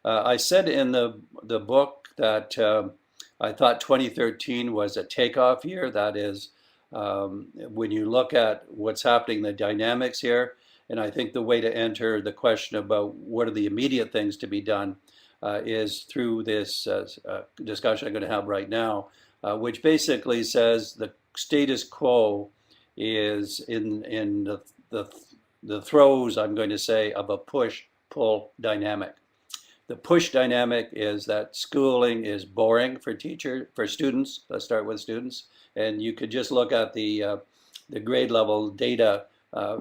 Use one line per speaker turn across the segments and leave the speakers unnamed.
I said in the book that I thought 2013 was a takeoff year. That is, when you look at what's happening, the dynamics here, and I think the way to enter the question about what are the immediate things to be done is through this discussion I'm going to have right now, which basically says the status quo is in the throes, I'm going to say, of a push-pull dynamic. The push dynamic is that schooling is boring for students. Let's start with students, and you could just look at the grade level data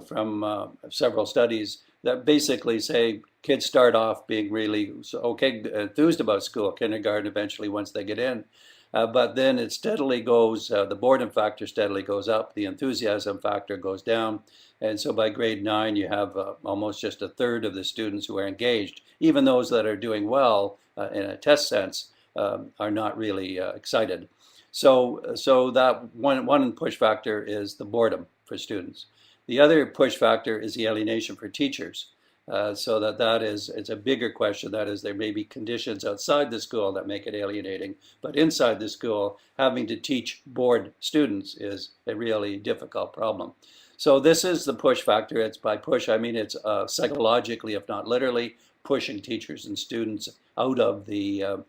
from several studies that basically say kids start off being really okay, enthused about school, kindergarten eventually once they get in. But then it steadily goes, the boredom factor steadily goes up, the enthusiasm factor goes down. And so by grade 9, you have almost just a third of the students who are engaged. Even those that are doing well in a test sense are not really excited. So that one push factor is the boredom for students. The other push factor is the alienation for teachers. So that is, it's a bigger question. That is, there may be conditions outside the school that make it alienating, but inside the school, having to teach bored students is a really difficult problem. So this is the push factor. It's by push, I mean it's psychologically, if not literally, pushing teachers and students out of the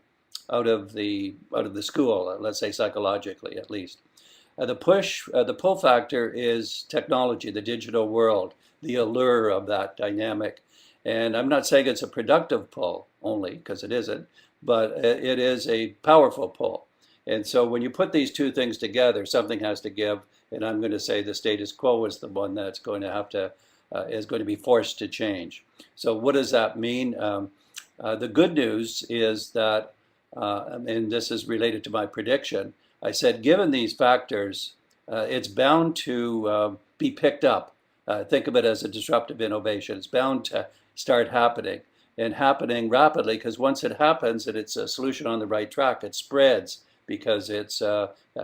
school. Let's say psychologically, at least. The pull factor is technology, the digital world, the allure of that dynamic. And I'm not saying it's a productive pull only, because it isn't, but it is a powerful pull. And so when you put these two things together, something has to give. And I'm going to say the status quo is the one that's going to have to, is going to be forced to change. So what does that mean? The good news is that, and this is related to my prediction, I said, given these factors, it's bound to be picked up. Think of it as a disruptive innovation. It's bound to start happening and happening rapidly, because once it happens and it's a solution on the right track, it spreads because it's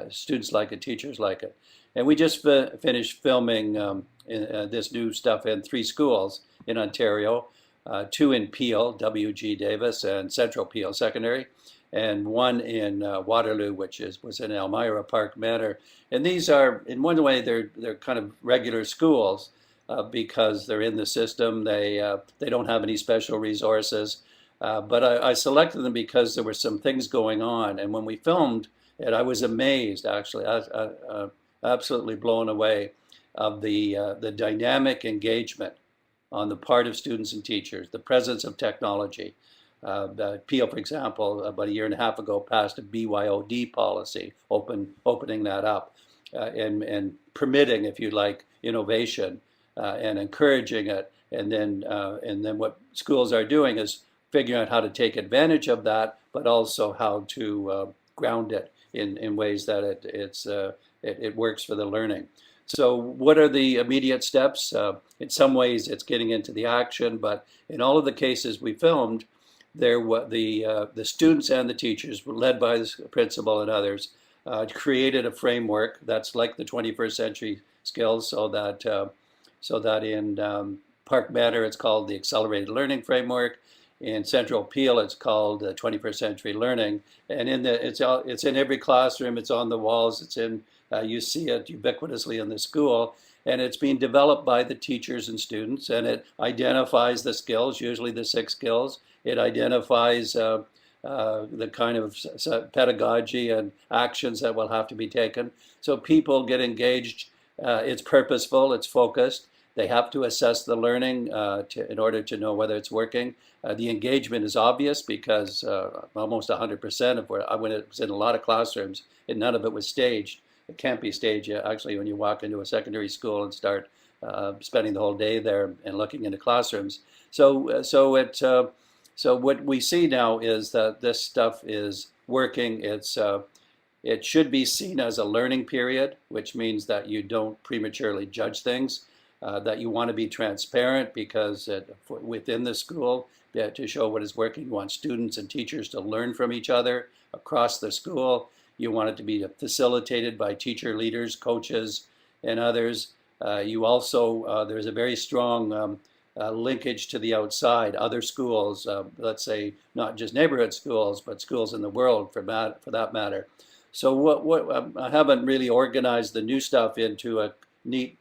students like it, teachers like it. And we just finished filming this new stuff in 3 schools in Ontario, 2 in Peel, W.G. Davis, and Central Peel Secondary, and 1 in Waterloo, which was in Elmira Park Manor. And these are, in one way, they're kind of regular schools because they're in the system. They don't have any special resources. But I selected them because there were some things going on. And when we filmed it, I was amazed, actually, absolutely blown away of the dynamic engagement on the part of students and teachers, the presence of technology. Peel, for example, about a year and a half ago, passed a BYOD policy, opening that up and permitting, if you like, innovation and encouraging it. And then what schools are doing is figuring out how to take advantage of that, but also how to ground it in ways that it works for the learning. So what are the immediate steps? In some ways, it's getting into the action, but in all of the cases we filmed, the students and the teachers, led by the principal and others, created a framework that's like the 21st century skills, so that in Park Manor it's called the Accelerated Learning Framework. In Central Peel it's called 21st Century Learning, and it's in every classroom. It's on the walls. It's in you see it ubiquitously in the school. And it's being developed by the teachers and students, and it identifies the skills, usually the 6 skills. It identifies the kind of pedagogy and actions that will have to be taken. So people get engaged. It's purposeful, it's focused. They have to assess the learning in order to know whether it's working. The engagement is obvious because almost 100% of when it was in a lot of classrooms, and none of it was staged. It can't be staged actually when you walk into a secondary school and start spending the whole day there and looking into classrooms. So what we see now is that this stuff is working. It should be seen as a learning period, which means that you don't prematurely judge things, that you want to be transparent because within the school, to show what is working, you want students and teachers to learn from each other across the school. You want it to be facilitated by teacher leaders, coaches, and others. You also, there's a very strong linkage to the outside, other schools, let's say not just neighborhood schools, but schools in the world for that matter. So I haven't really organized the new stuff into a neat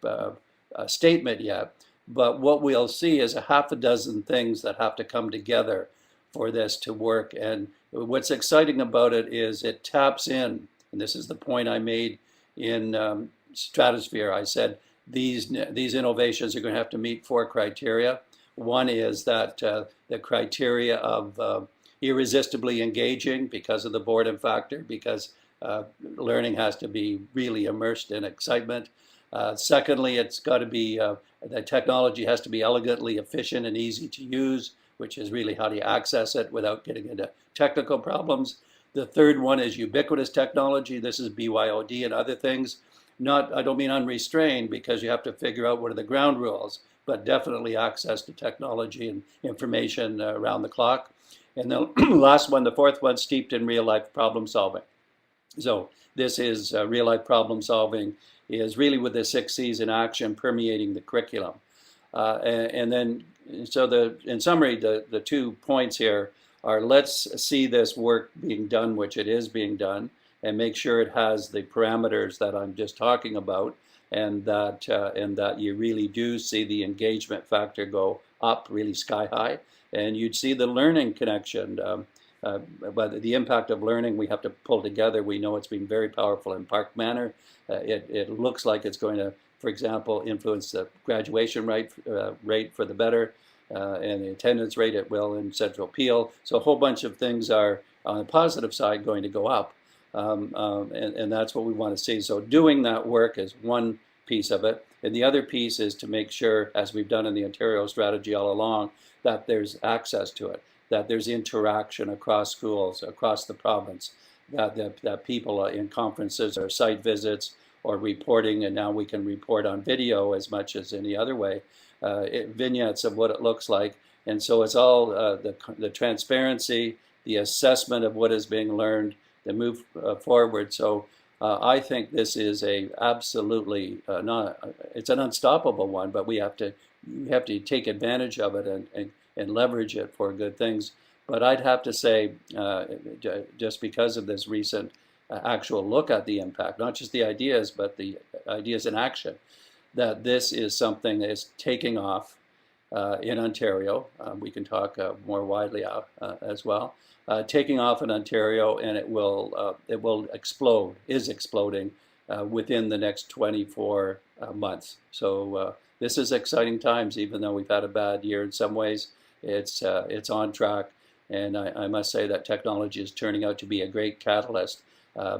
statement yet, but what we'll see is a half a dozen things that have to come together for this to work. And what's exciting about it is it taps in, and this is the point I made in Stratosphere. I said these innovations are going to have to meet 4 criteria. One is that the criteria of irresistibly engaging because of the boredom factor, because learning has to be really immersed in excitement. Secondly, it's got to be, the technology has to be elegantly efficient and easy to use, which is really how do you access it without getting into technical problems. The third one is ubiquitous technology. This is BYOD and other things. I don't mean unrestrained, because you have to figure out what are the ground rules, but definitely access to technology and information around the clock. And the last one, the fourth one, steeped in real life problem solving. So this is real life problem solving is really with the 6 C's in action permeating the curriculum. And then, so in summary, the 2 points here are, let's see this work being done, which it is being done, and make sure it has the parameters that I'm just talking about, and that you really do see the engagement factor go up really sky high, and you'd see the learning connection. But the impact of learning we have to pull together. We know it's been very powerful in Park Manor. It looks like it's going to, for example, influence the graduation rate for the better, and the attendance rate it will in Central Peel. So a whole bunch of things are on the positive side going to go up, and that's what we want to see. So doing that work is one piece of it, and the other piece is to make sure, as we've done in the Ontario strategy all along, that there's access to it, that there's interaction across schools, across the province, that people in conferences or site visits or reporting, and now we can report on video as much as any other way, vignettes of what it looks like. And so it's all the transparency, the assessment of what is being learned, the move forward. So I think this is absolutely it's an unstoppable one, but we have to take advantage of it and leverage it for good things. But I'd have to say, just because of this recent actual look at the impact, not just the ideas, but the ideas in action, that this is something that is taking off in Ontario. We can talk more widely as well. Taking off in Ontario, and it will explode, is exploding within the next 24 months. So this is exciting times, even though we've had a bad year in some ways. It's on track, and I must say that technology is turning out to be a great catalyst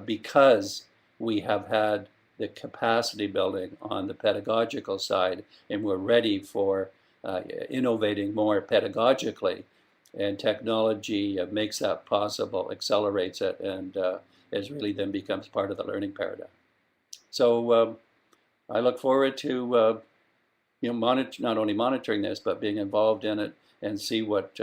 because we have had the capacity building on the pedagogical side, and we're ready for innovating more pedagogically, and technology makes that possible, accelerates it, and it really then becomes part of the learning paradigm. So I look forward to not only monitoring this, but being involved in it and see what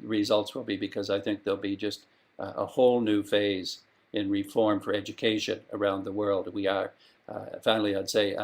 results will be, because I think there'll be just a whole new phase in reform for education around the world. We are finally, I'd say,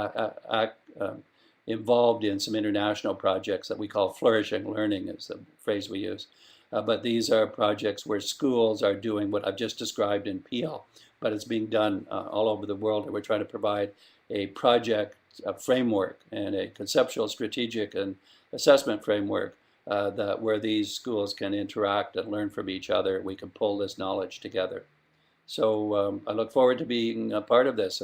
involved in some international projects that we call flourishing learning, is the phrase we use. But these are projects where schools are doing what I've just described in Peel, but it's being done all over the world, and we're trying to provide a project framework and a conceptual, strategic, and assessment framework where these schools can interact and learn from each other. We can pull this knowledge together. So I look forward to being a part of this,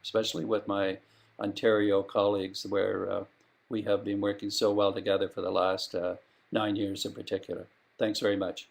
especially with my Ontario colleagues, where we have been working so well together for the last 9 years in particular. Thanks very much.